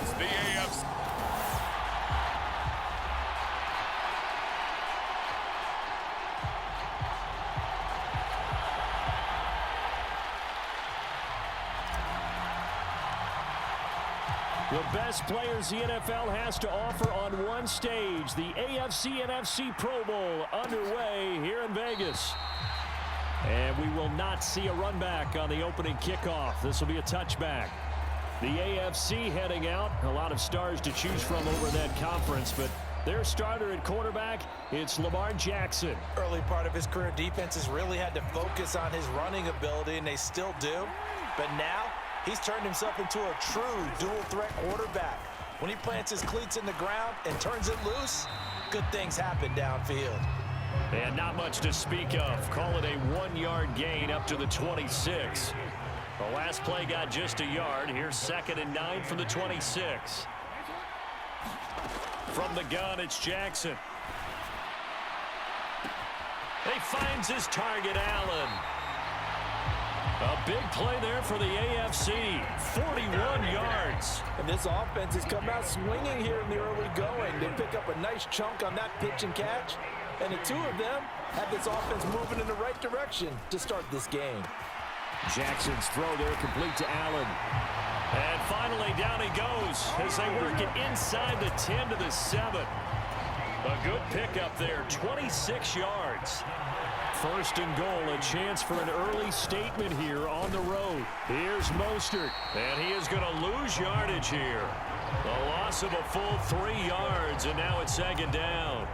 It's the AFC. The best players the NFL has to offer on one stage. The AFC NFC Pro Bowl underway here in Vegas. And we will not see a run back on the opening kickoff. This will be a touchback. The AFC heading out. A lot of stars to choose from over that conference, but their starter at quarterback, it's Lamar Jackson. Early part of his career, defenses really had to focus on his running ability, and they still do. But now, he's turned himself into a true dual-threat quarterback. When he plants his cleats in the ground and turns it loose, good things happen downfield. And not much to speak of. Call it a 1-yard gain up to the 26. The last play got just a yard. Here's 2nd and 9 from the 26. From the gun, it's Jackson. He finds his target, Allen. A big play there for the AFC. 41 yards. And this offense has come out swinging here in the early going. They pick up a nice chunk on that pitch and catch. And the two of them have this offense moving in the right direction to start this game. Jackson's throw there complete to Allen. And finally down he goes as they work it inside the 10 to the 7. A good pickup there, 26 yards. 1st and goal, a chance for an early statement here on the road. Here's Mostert, and he is going to lose yardage here. A loss of a full 3 yards, and now it's 2nd down.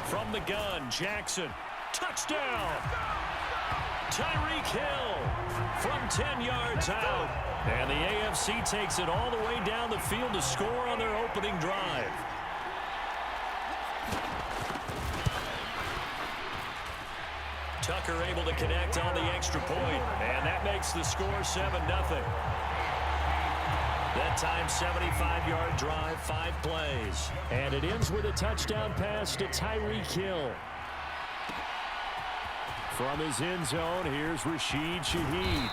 From the gun, Jackson. Touchdown! Tyreek Hill from 10 yards out. And the AFC takes it all the way down the field to score on their opening drive. Tucker able to connect on the extra point, and that makes the score 7-0. That time, 75-yard drive, 5 plays. And it ends with a touchdown pass to Tyreek Hill. From his end zone, here's Rashid Shaheed.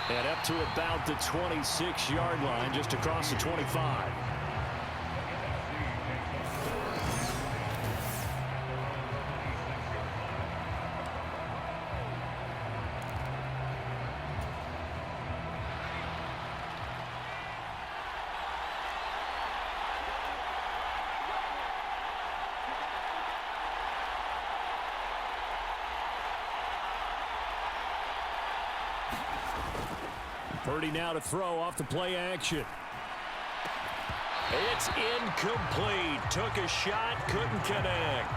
And up to about the 26-yard line, just across the 25. Purdy now to throw off the play action. It's incomplete. Took a shot, couldn't connect.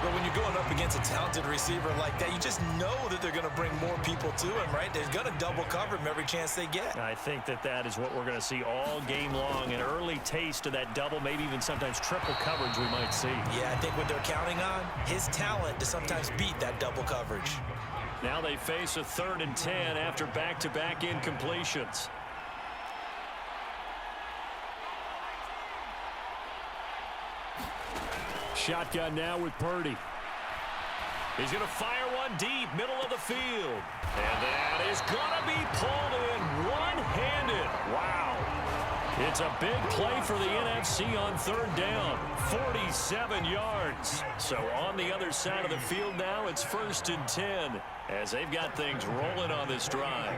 But when you're going up against a talented receiver like that, you just know that they're going to bring more people to him, right? They're going to double cover him every chance they get. I think that is what we're going to see all game long. An early taste of that double, maybe even sometimes triple coverage we might see. Yeah, I think what they're counting on, his talent to sometimes beat that double coverage. Now they face a 3rd and 10 after back-to-back incompletions. Shotgun now with Purdy. He's going to fire one deep, middle of the field. And that is going to be pulled in one-handed. Wow. It's a big play for the NFC on 3rd down. 47 yards. So on the other side of the field now, it's 1st and 10 as they've got things rolling on this drive.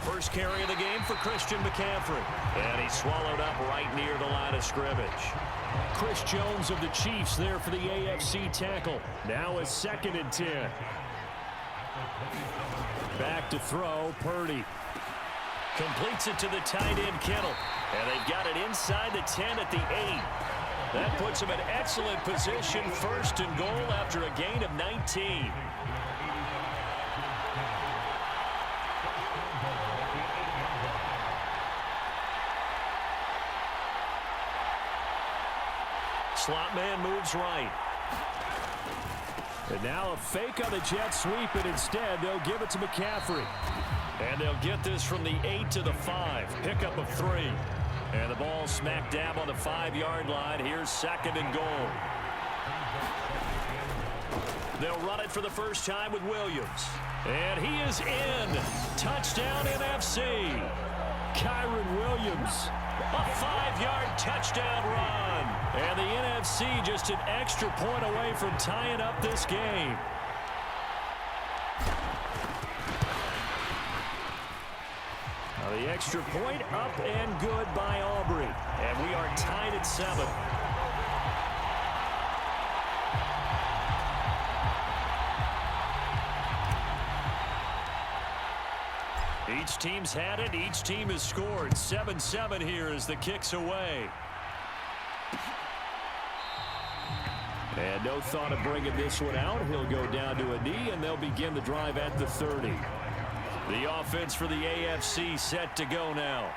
First carry of the game for Christian McCaffrey. And he's swallowed up right near the line of scrimmage. Chris Jones of the Chiefs there for the AFC tackle. Now a 2nd and 10. Back to throw, Purdy. Completes it to the tight end, Kittle. And they've got it inside the 10 at the 8. That puts them in excellent position, 1st and goal after a gain of 19. Slot man moves right. And now a fake on the jet sweep, and instead they'll give it to McCaffrey. And they'll get this from the 8 to the 5. Pickup of 3. And the ball smack dab on the 5-yard line. Here's 2nd and goal. They'll run it for the first time with Williams. And he is in. Touchdown NFC. Kyron Williams. A 5-yard touchdown run. And the NFC just an extra point away from tying up this game. Now the extra point up and good by Aubrey. And we are tied at 7. Each team's had it. Each team has scored. 7-7 here as the kick's away. And no thought of bringing this one out. He'll go down to a knee, and they'll begin the drive at the 30. The offense for the AFC set to go now.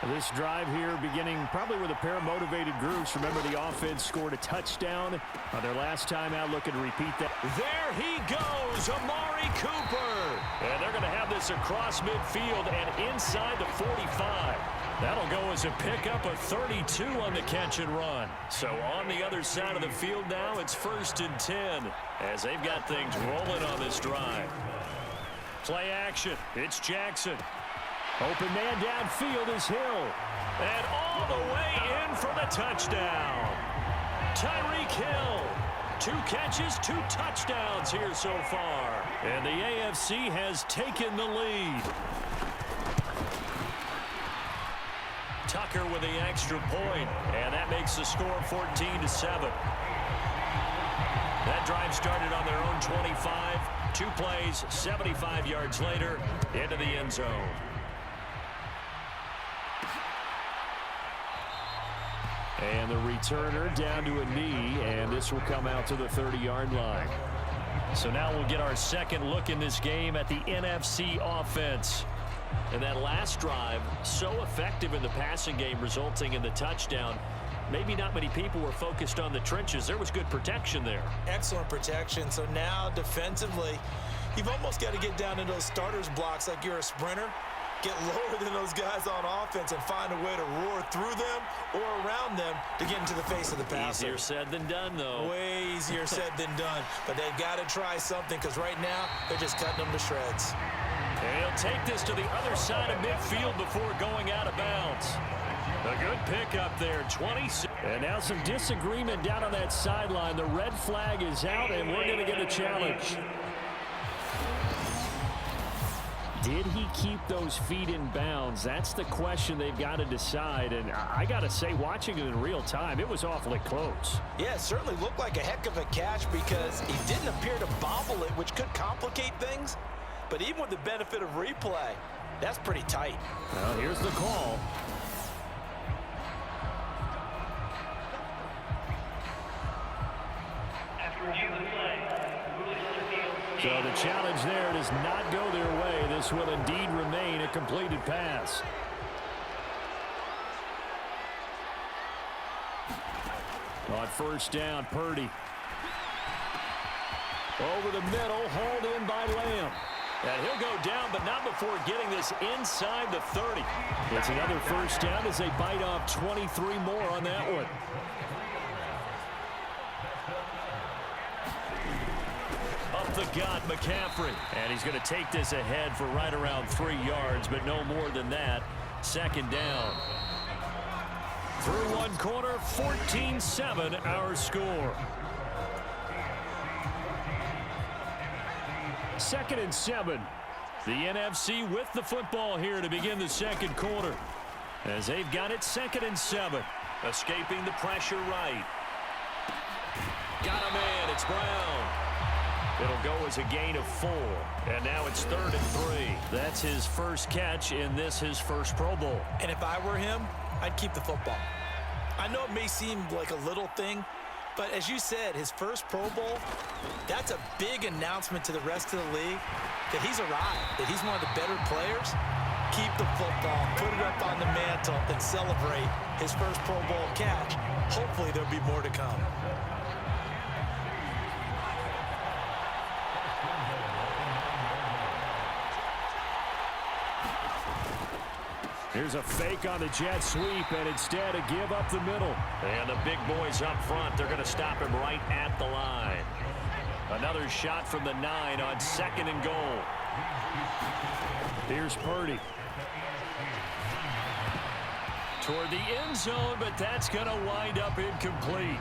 This drive here beginning probably with a pair of motivated groups. Remember, the offense scored a touchdown on their last time out, looking to repeat that. There he goes, Amari Cooper. And they're going to have this across midfield and inside the 45. That'll go as a pickup of 32 on the catch and run. So on the other side of the field now, it's 1st and 10 as they've got things rolling on this drive. Play action. It's Jackson. Open man downfield is Hill. And all the way in for the touchdown. Tyreek Hill. 2 catches, 2 touchdowns here so far. And the AFC has taken the lead. Tucker with the extra point. And that makes the score 14-7. That drive started on their own 25. 2 plays, 75 yards later, into the end zone. And the returner down to a knee, and this will come out to the 30-yard line. So now we'll get our second look in this game at the NFC offense. And that last drive, so effective in the passing game, resulting in the touchdown. Maybe not many people were focused on the trenches. There was good protection there. Excellent protection. So now defensively, you've almost got to get down into those starters blocks like you're a sprinter. Get lower than those guys on offense and find a way to roar through them or around them to get into the face of the passer. Easier said than done, though. Way easier said than done. But they've got to try something because right now they're just cutting them to shreds. And he'll take this to the other side of midfield before going out of bounds. A good pickup there, 20. And now some disagreement down on that sideline. The red flag is out, and we're going to get a challenge. Did he keep those feet in bounds? That's the question they've got to decide. And I got to say, watching it in real time, it was awfully close. Yeah, it certainly looked like a heck of a catch because he didn't appear to bobble it, which could complicate things. But even with the benefit of replay, that's pretty tight. Well, here's the call. So the challenge there does not go their way. This will indeed remain a completed pass. On first down, Purdy. Over the middle, hauled in by Lamb. And he'll go down, but not before getting this inside the 30. It's another first down as they bite off 23 more on that one. Up the gut, McCaffrey. And he's going to take this ahead for right around 3 yards, but no more than that. Second down. Through one quarter, 14-7 our score. 2nd and 7. The NFC with the football here to begin the second quarter. As they've got it 2nd and 7. Escaping the pressure right. Got a man, it's Brown. It'll go as a gain of 4. And now it's 3rd and 3. That's his first catch in this, his first Pro Bowl. And if I were him, I'd keep the football. I know it may seem like a little thing, but as you said, his first Pro Bowl, that's a big announcement to the rest of the league that he's arrived, that he's one of the better players. Keep the football, put it up on the mantle, and celebrate his first Pro Bowl catch. Hopefully there'll be more to come. Here's a fake on the jet sweep, and instead a give up the middle. And the big boys up front, they're going to stop him right at the line. Another shot from the 9 on 2nd and goal. Here's Purdy. Toward the end zone, but that's going to wind up incomplete.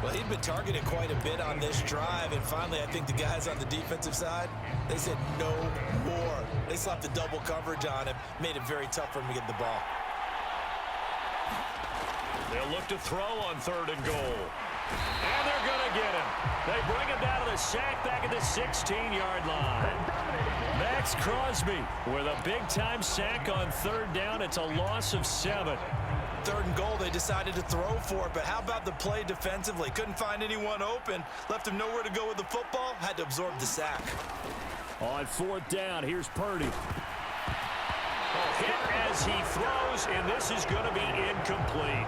Well, he'd been targeted quite a bit on this drive, and finally I think the guys on the defensive side, they said no more. They slapped the double coverage on him, made it very tough for him to get the ball. They'll look to throw on 3rd and goal. And they're going to get him. They bring him down to the sack back at the 16-yard line. Max Crosby with a big-time sack on 3rd down. It's a loss of 7. 3rd and goal, they decided to throw for it, but how about the play defensively? Couldn't find anyone open, left him nowhere to go with the football, had to absorb the sack. On 4th down, here's Purdy. Hit as he throws, and this is going to be incomplete.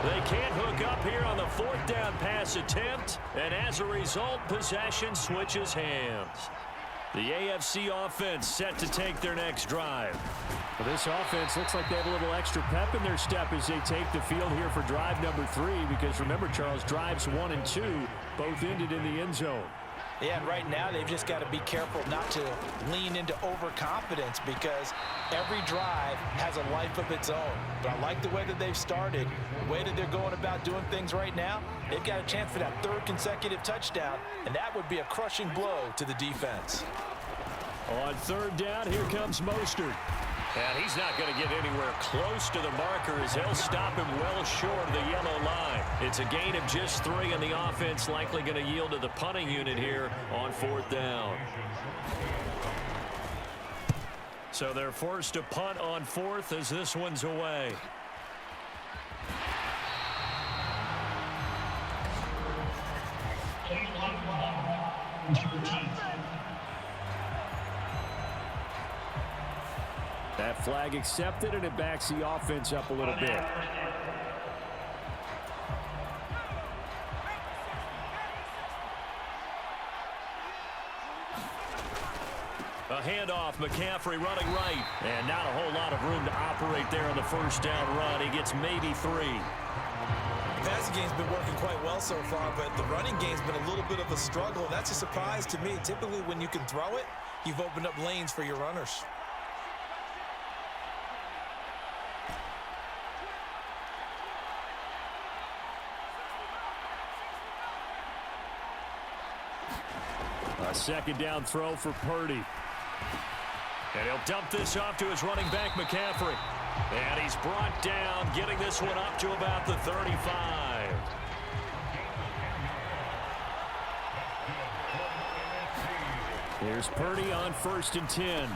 They can't hook up here on the 4th down pass attempt, and as a result, possession switches hands. The AFC offense set to take their next drive. Well, this offense looks like they have a little extra pep in their step as they take the field here for drive number 3, because remember, Charles, drives 1 and 2 both ended in the end zone. Yeah, and right now they've just got to be careful not to lean into overconfidence, because every drive has a life of its own. But I like the way that they've started, the way that they're going about doing things right now. They've got a chance for that 3rd consecutive touchdown, and that would be a crushing blow to the defense. On 3rd down, here comes Mostert. And he's not going to get anywhere close to the marker as they'll stop him well short of the yellow line. It's a gain of just 3, and the offense likely going to yield to the punting unit here on 4th down. So they're forced to punt on 4th as this one's away. That flag accepted, and it backs the offense up a little bit. A handoff, McCaffrey running right. And not a whole lot of room to operate there on the 1st down run. He gets maybe 3. The passing game's been working quite well so far, but the running game's been a little bit of a struggle. That's a surprise to me. Typically, when you can throw it, you've opened up lanes for your runners. A 2nd down throw for Purdy. And he'll dump this off to his running back, McCaffrey. And he's brought down, getting this one up to about the 35. Here's Purdy on 1st and 10.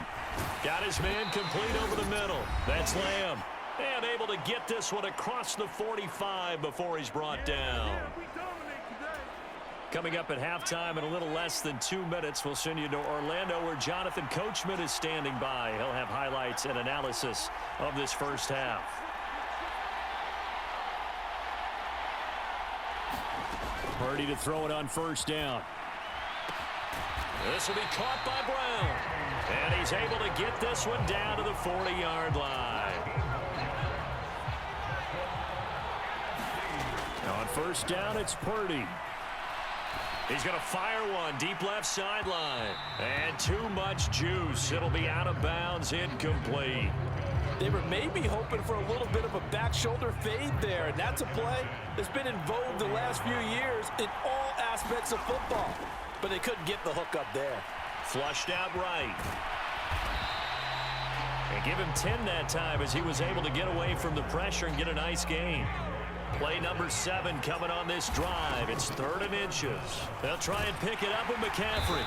Got his man complete over the middle. That's Lamb. And able to get this one across the 45 before he's brought down. Coming up at halftime in a little less than 2 minutes, we'll send you to Orlando, where Jonathan Coachman is standing by. He'll have highlights and analysis of this first half. Purdy to throw it on 1st down. This will be caught by Brown. And he's able to get this one down to the 40-yard line. On 1st down, it's Purdy. He's going to fire one deep left sideline. And too much juice. It'll be out of bounds, incomplete. They were maybe hoping for a little bit of a back shoulder fade there, and that's a play that's been in vogue the last few years in all aspects of football. But they couldn't get the hook up there. Flushed out right. And give him 10 that time as he was able to get away from the pressure and get a nice gain. Play number 7 coming on this drive. It's 3rd and inches. They'll try and pick it up with McCaffrey.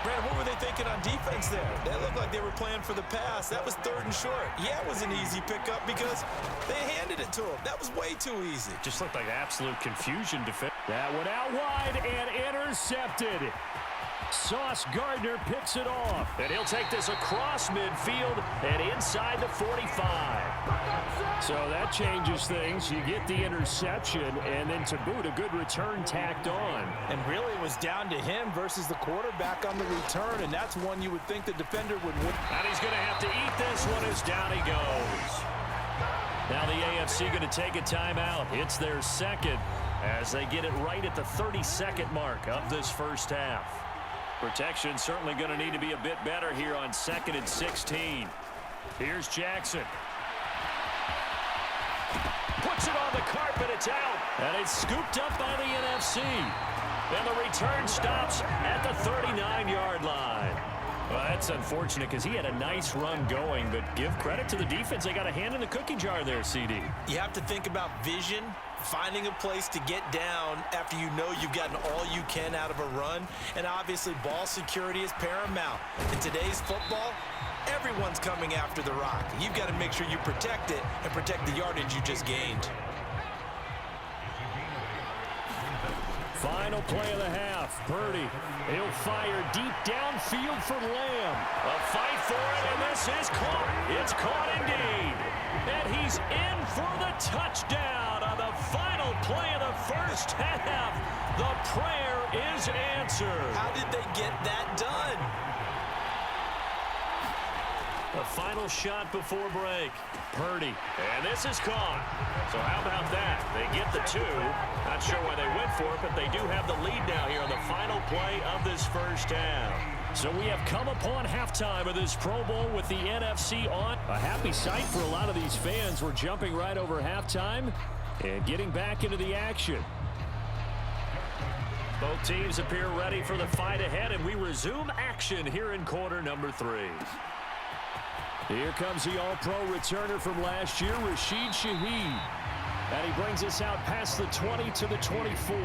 Brandon, what were they thinking on defense there? That looked like they were playing for the pass. That was 3rd and short. Yeah, it was an easy pickup because they handed it to him. That was way too easy. Just looked like absolute confusion defense. That one out wide and intercepted. Sauce Gardner picks it off. And he'll take this across midfield and inside the 45. So that changes things. You get the interception, and then to boot, a good return tacked on. And really it was down to him versus the quarterback on the return, and that's one you would think the defender would win. And he's going to have to eat this one as down he goes. Now the AFC going to take a timeout. It's their 2nd. as they get it right at the 32nd mark of this first half. Protection certainly going to need to be a bit better here on 2nd and 16. Here's Jackson. Puts it on the carpet. It's out. And it's scooped up by the NFC. And the return stops at the 39-yard line. Well, that's unfortunate because he had a nice run going, but give credit to the defense. They got a hand in the cookie jar there, CD. You have to think about vision, finding a place to get down after you know you've gotten all you can out of a run. And obviously, ball security is paramount. In today's football, everyone's coming after the rock. You've got to make sure you protect it and protect the yardage you just gained. Final play of the half. Purdy. He'll fire deep downfield for Lamb. A fight for it, and this is caught. It's caught indeed. And he's in for the touchdown on the final play of the first half. The prayer is answered. How did they get that done? The final shot before break. Purdy. And this is caught. So how about that? They get the 2. Not sure why they went for it, but they do have the lead now here on the final play of this first half. So we have come upon halftime of this Pro Bowl with the NFC on. A happy sight for a lot of these fans. We're jumping right over halftime and getting back into the action. Both teams appear ready for the fight ahead, and we resume action here in quarter number 3. Here comes the all-pro returner from last year, Rashid Shaheed. And he brings us out past the 20 to the 24.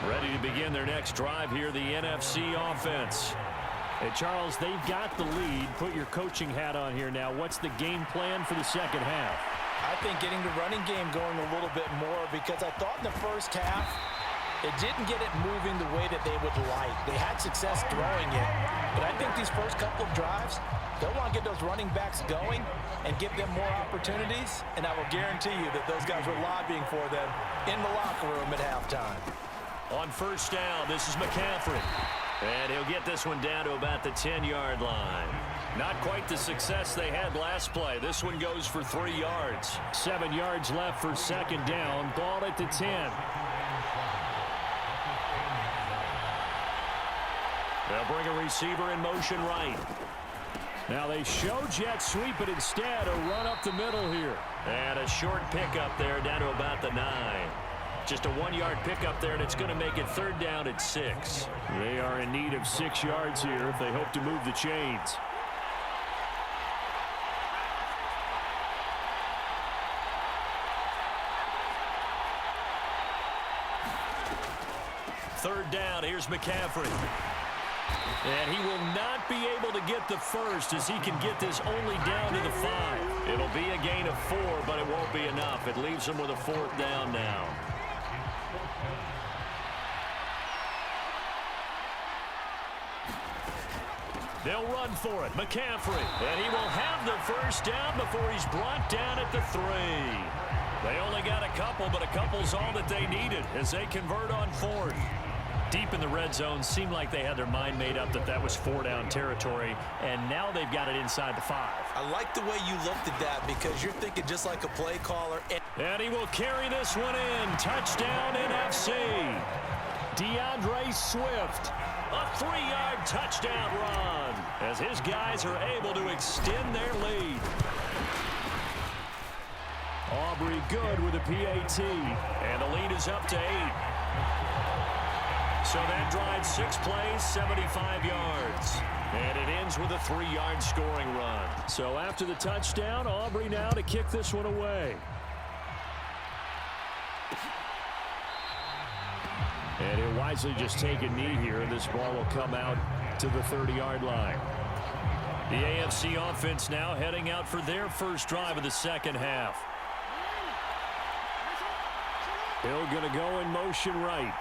Ready to begin their next drive here, the NFC offense. Hey, Charles, they've got the lead. Put your coaching hat on here now. What's the game plan for the second half? I think getting the running game going a little bit more, because I thought in the first half, it didn't get it moving the way that they would like. They had success throwing it, but I think these first couple of drives, they'll want to get those running backs going and give them more opportunities, and I will guarantee you that those guys were lobbying for them in the locker room at halftime. On first down, this is McCaffrey. And he'll get this one down to about the 10-yard line. Not quite the success they had last play. This one goes for 3 yards. 7 yards left for second down. Ball at the 10. They'll bring a receiver in motion right. Now they show jet sweep, but instead a run up the middle here. And a short pickup there down to about the 9. Just a 1-yard pickup there, and it's going to make it third down at 6. They are in need of 6 yards here if they hope to move the chains. Third down, here's McCaffrey. And he will not be able to get the first as he can get this only down to the 5. It'll be a gain of 4, but it won't be enough. It leaves him with a 4th down now. They'll run for it. McCaffrey. And he will have the first down before he's brought down at the 3. They only got a couple, but a couple's all that they needed as they convert on 4th. Deep in the red zone, seemed like they had their mind made up that that was 4-down territory, and now they've got it inside the 5. I like the way you looked at that, because you're thinking just like a play caller. And he will carry this one in. Touchdown NFC. DeAndre Swift. A 3-yard touchdown run as his guys are able to extend their lead. Aubrey good with a PAT. And the lead is up to 8. So that drives 6 plays, 75 yards. And it ends with a 3-yard scoring run. So after the touchdown, Aubrey now to kick this one away. And he'll wisely just take a knee here, and this ball will come out to the 30-yard line. The AFC offense now heading out for their first drive of the second half. Hill going to go in motion right.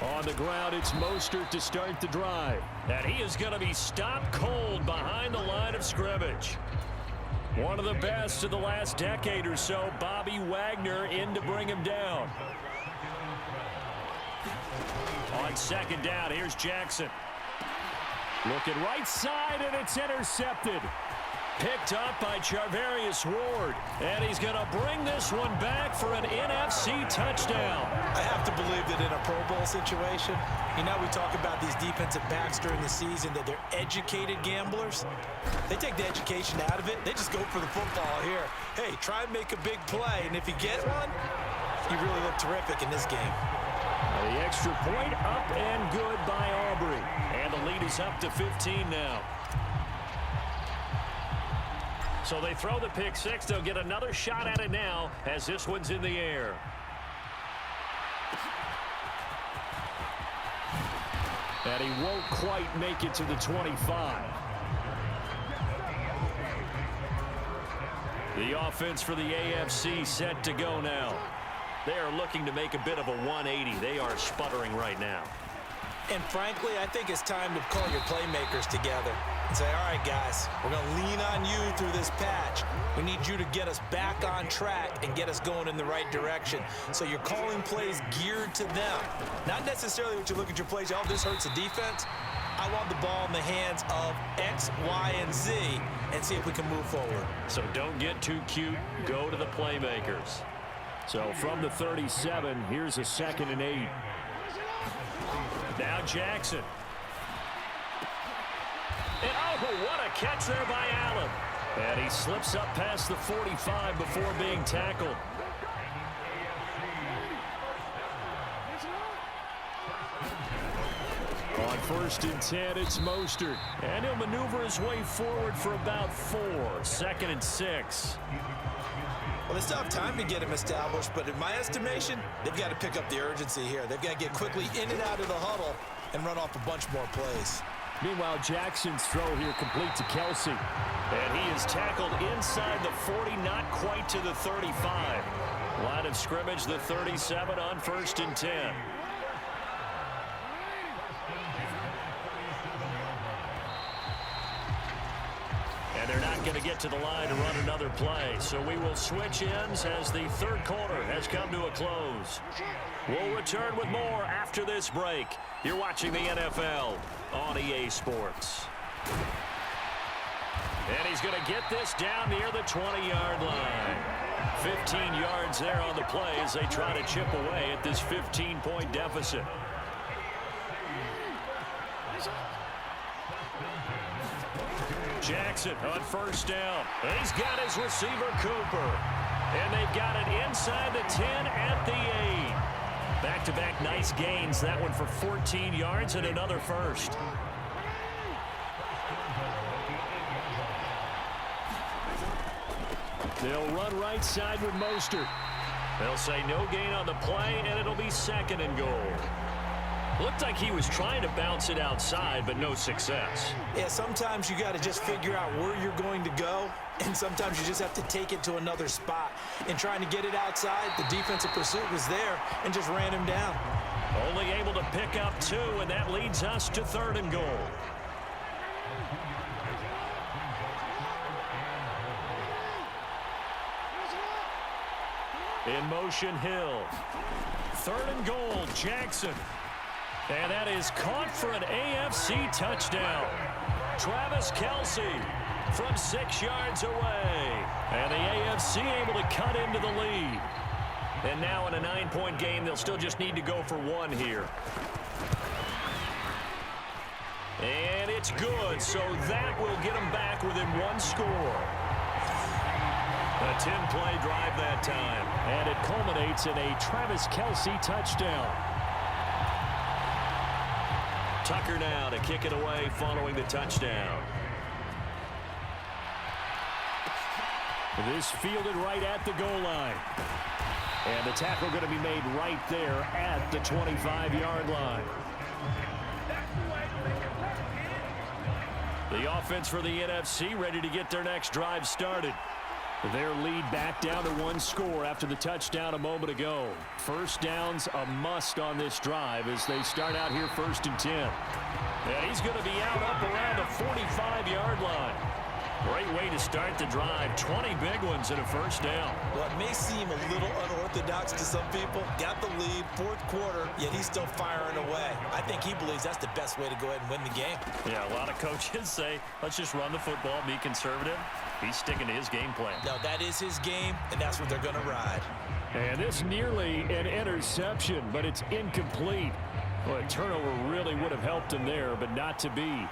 On the ground, it's Mostert to start the drive. And he is going to be stopped cold behind the line of scrimmage. One of the best of the last decade or so, Bobby Wagner in to bring him down. On second down, here's Jackson. Looking right side, and it's intercepted. Picked up by Charvarius Ward. And he's going to bring this one back for an NFC touchdown. I have to believe that in a Pro Bowl situation, you know, we talk about these defensive backs during the season, that they're educated gamblers. They take the education out of it. They just go for the football here. Hey, try and make a big play, and if you get one, you really look terrific in this game. The extra point up and good by Aubrey. And the lead is up to 15 now. So they throw the pick six. They'll get another shot at it now as this one's in the air. And he won't quite make it to the 25. The offense for the AFC set to go now. They are looking to make a bit of a 180. They are sputtering right now. And frankly, I think it's time to call your playmakers together and say, all right, guys, we're going to lean on you through this patch. We need you to get us back on track and get us going in the right direction. So you're calling plays geared to them. Not necessarily what you look at your plays, oh, this hurts the defense. I want the ball in the hands of X, Y, and Z and see if we can move forward. So don't get too cute. Go to the playmakers. So from the 37, here's a 2nd and 8. Now Jackson. And oh, what a catch there by Allen. And he slips up past the 45 before being tackled. On 1st and 10, it's Mostert. And he'll maneuver his way forward for about 4. 2nd and 6. Well, they still have time to get him established, but in my estimation, they've got to pick up the urgency here. They've got to get quickly in and out of the huddle and run off a bunch more plays. Meanwhile, Jackson's throw here complete to Kelsey. And he is tackled inside the 40, not quite to the 35. Line of scrimmage, the 37 on 1st and 10. And they're not going to get to the line to run another play. So we will switch ends as the 3rd quarter has come to a close. We'll return with more after this break. You're watching the NFL on EA Sports. And he's going to get this down near the 20-yard line. 15 yards there on the play as they try to chip away at this 15-point deficit. Jackson on 1st down. He's got his receiver, Cooper. And they've got it inside the 10 at the 8. Back-to-back nice gains. That one for 14 yards and another first. They'll run right side with Mostert. They'll say no gain on the play, and it'll be 2nd and goal. Looked like he was trying to bounce it outside, but no success. Yeah, sometimes you got to just figure out where you're going to go, and sometimes you just have to take it to another spot. And trying to get it outside, the defensive pursuit was there and just ran him down. Only able to pick up 2, and that leads us to 3rd and goal. In motion, Hill. 3rd and goal, Jackson. And that is caught for an AFC touchdown. Travis Kelce from 6 yards away. And the AFC able to cut into the lead. And now in a 9-point game, they'll still just need to go for 1 here. And it's good, so that will get them back within 1 score. A 10-play drive that time. And it culminates in a Travis Kelce touchdown. Tucker now to kick it away following the touchdown. This fielded right at the goal line. And the tackle going to be made right there at the 25-yard line. The offense for the NFC ready to get their next drive started. Their lead back down to 1 score after the touchdown a moment ago. 1st down's a must on this drive as they start out here 1st and 10. And he's going to be out up around the 45-yard line. Great way to start the drive. 20 big ones and a first down. Well, it may seem a little unorthodox to some people. Got the lead, fourth quarter, yet he's still firing away. I think he believes that's the best way to go ahead and win the game. Yeah, a lot of coaches say, let's just run the football, be conservative. He's sticking to his game plan. No, that is his game, and that's what they're going to ride. And this nearly an interception, but it's incomplete. Well, a turnover really would have helped him there, but not to be.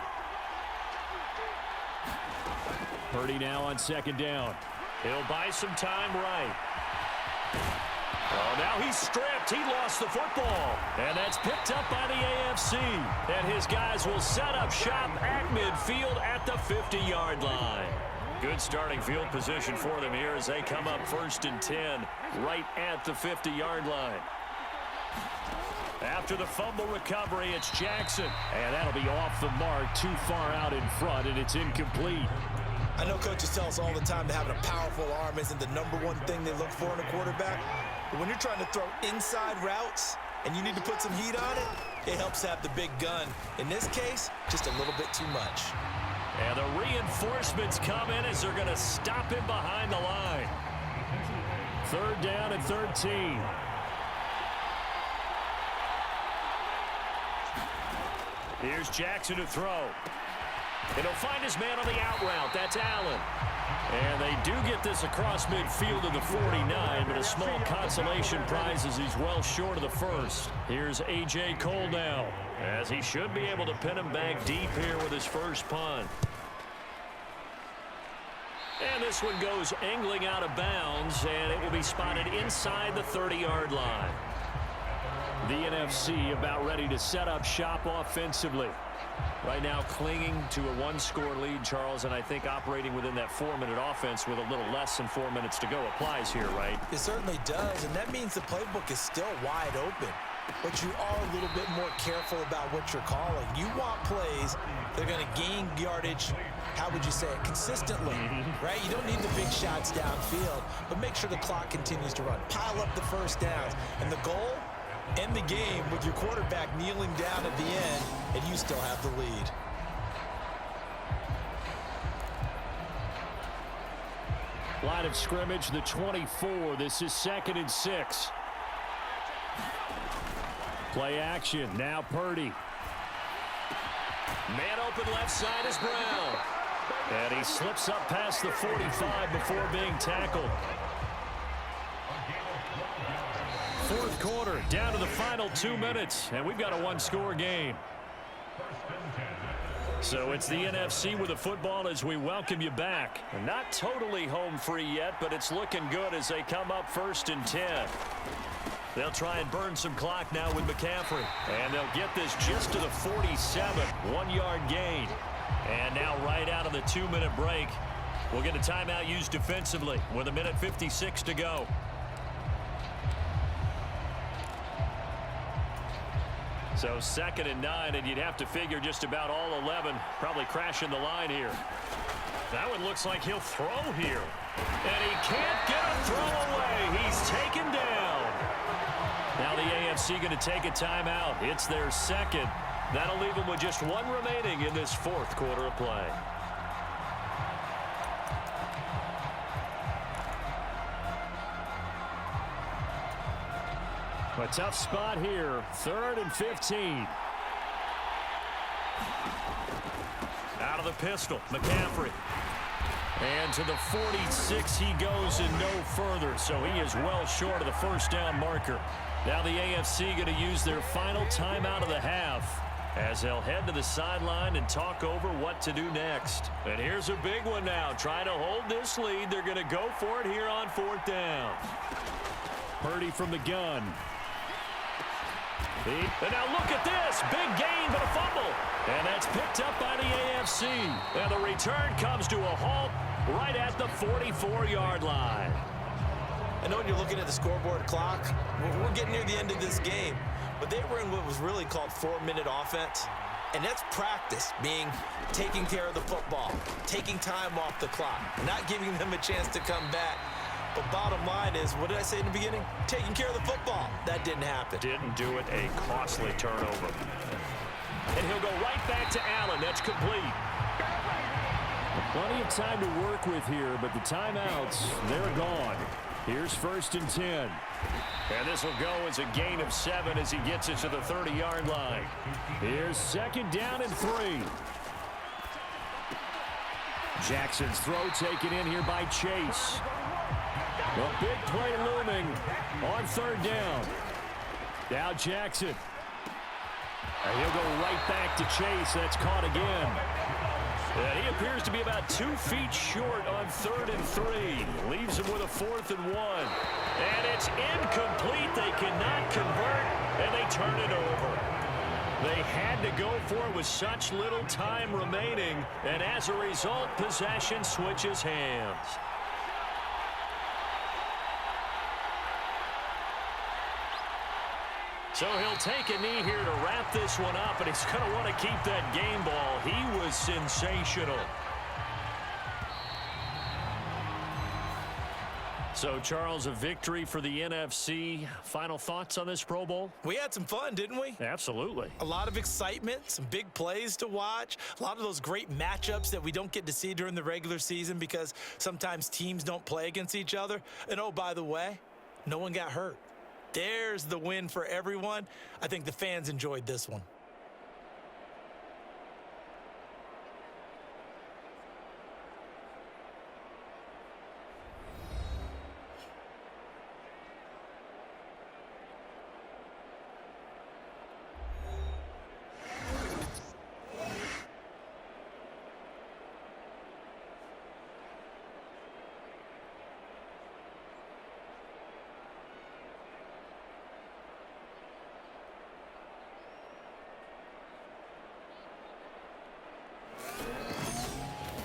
Purdy now on second down. He'll buy some time right. Oh, now he's stripped. He lost the football. And that's picked up by the AFC. And his guys will set up shop at midfield at the 50-yard line. Good starting field position for them here as they come up 1st and 10 right at the 50-yard line. After the fumble recovery, it's Jackson. And that'll be off the mark, too far out in front, and it's incomplete. I know coaches tell us all the time that having a powerful arm isn't the #1 thing they look for in a quarterback. But when you're trying to throw inside routes and you need to put some heat on it, it helps have the big gun. In this case, just a little bit too much. And the reinforcements come in as they're going to stop him behind the line. 3rd down and 13. Here's Jackson to throw. And he'll find his man on the out route. That's Allen. And they do get this across midfield to the 49, but a small consolation prize as he's well short of the first. Here's A.J. Cole now, as he should be able to pin him back deep here with his first punt. And this one goes angling out of bounds, and it will be spotted inside the 30-yard line. The NFC about ready to set up shop offensively. Right now clinging to a 1-score lead, Charles, and I think operating within that 4-minute offense with a little less than 4 minutes to go applies here, right? It certainly does, and that means the playbook is still wide open. But you are a little bit more careful about what you're calling. You want plays that are going to gain yardage, how would you say it, consistently, right? You don't need the big shots downfield, but make sure the clock continues to run. Pile up the first downs, and the goal, end the game with your quarterback kneeling down at the end, and you still have the lead. Line of scrimmage, the 24. This is 2nd and 6. Play action. Now Purdy. Man open left side is Brown. And he slips up past the 45 before being tackled. 4th quarter, down to the final 2 minutes, and we've got a 1-score game. So it's the NFC with the football as we welcome you back. Not totally home free yet, but it's looking good as they come up 1st and 10. They'll try and burn some clock now with McCaffrey. And they'll get this just to the 47, 1-yard gain. And now right out of the 2-minute break, we'll get a timeout used defensively with 1:56 to go. So 2nd and 9, and you'd have to figure just about all 11 probably crashing the line here. That one looks like he'll throw here. And he can't get a throw away. He's taken down. Now the AFC going to take a timeout. It's their second. That'll leave them with just 1 remaining in this 4th quarter of play. A tough spot here. 3rd and 15. Out of the pistol, McCaffrey. And to the 46 he goes and no further. So he is well short of the first down marker. Now the AFC going to use their final timeout of the half as they'll head to the sideline and talk over what to do next. And here's a big one now. Trying to hold this lead. They're going to go for it here on 4th down. Purdy from the gun. And now look at this. Big gain, but a fumble. And that's picked up by the AFC. And the return comes to a halt right at the 44-yard line. I know when you're looking at the scoreboard clock, we're getting near the end of this game. But they were in what was really called 4-minute offense. And that's practice, being taking care of the football, taking time off the clock, not giving them a chance to come back. But bottom line is, what did I say in the beginning? Taking care of the football. That didn't happen. Didn't do it. A costly turnover. And he'll go right back to Allen. That's complete. Plenty of time to work with here, but the timeouts, they're gone. Here's 1st and 10. And this will go as a gain of 7 as he gets it to the 30-yard line. Here's 2nd down and 3. Jackson's throw taken in here by Chase. A big play looming on 3rd down. Now Jackson. And he'll go right back to Chase. That's caught again. And he appears to be about 2 feet short on 3rd and 3. Leaves him with a 4th and 1. And it's incomplete. They cannot convert, and they turn it over. They had to go for it with such little time remaining, and as a result, possession switches hands. So he'll take a knee here to wrap this one up, and he's going to want to keep that game ball. He was sensational. So, Charles, a victory for the NFC. Final thoughts on this Pro Bowl? We had some fun, didn't we? Absolutely. A lot of excitement, some big plays to watch, a lot of those great matchups that we don't get to see during the regular season because sometimes teams don't play against each other. And, oh, by the way, no one got hurt. There's the win for everyone. I think the fans enjoyed this one.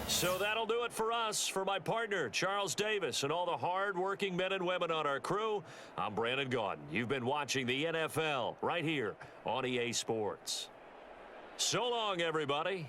So that'll do it for us. For my partner, Charles Davis, and all the hard-working men and women on our crew, I'm Brandon Gaudin. You've been watching the NFL right here on EA Sports. So long, everybody.